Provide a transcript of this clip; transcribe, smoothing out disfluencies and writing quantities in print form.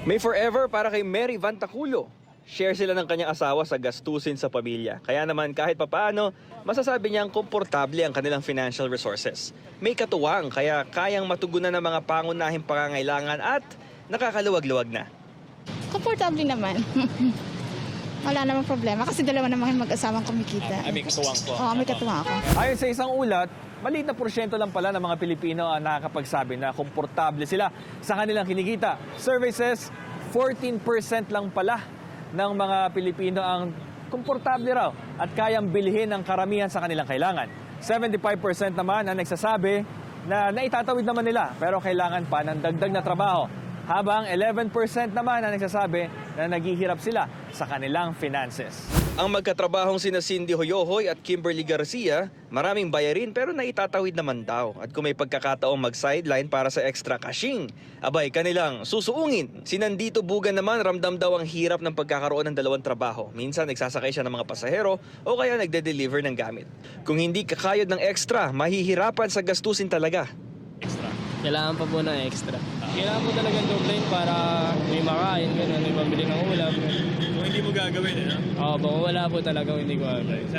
May forever para kay Mary Vantaculo. Share sila ng kanyang asawa sa gastusin sa pamilya. Kaya naman kahit papaano, masasabi niyang komportable ang kanilang financial resources. May katuwang kaya kayang matugunan ng mga pangunahing pangangailangan at nakakaluwag-luwag na. Komportable naman. Wala namang problema kasi dalawa naman mag-asawang kumikita. May katuwang po. Oo, may katuwang ako. Ayon sa isang ulat, maliit na porsyento lang pala ng mga Pilipino ang nakakapagsabi na komportable sila sa kanilang kinikita. Survey says 14% lang pala ng mga Pilipino ang komportable raw at kayang bilhin ang karamihan sa kanilang kailangan. 75% naman ang nagsasabi na naitatawid naman nila pero kailangan pa ng dagdag na trabaho. Habang 11% naman ang nagsasabi na naghihirap sila sa kanilang finances. Ang magkatrabahong sina Cindy Hoyohoy at Kimberly Garcia, maraming bayarin pero naitatawid naman daw. At kung may pagkakataong mag-sideline para sa extra cashing, abay kanilang susuungin. Si Nandito Bugan naman ramdam daw ang hirap ng pagkakaroon ng dalawang trabaho. Minsan nagsasakay siya ng mga pasahero o kaya nagde-deliver ng gamit. Kung hindi kakayod ng extra, mahihirapan sa gastusin talaga. Kailangan pa po ng extra. Kailangan po talagang doublein para may makain, gano'n, may pambili ng ulam. Kung hindi mo gagawin, Oo, wala po talaga hindi ko gagawin.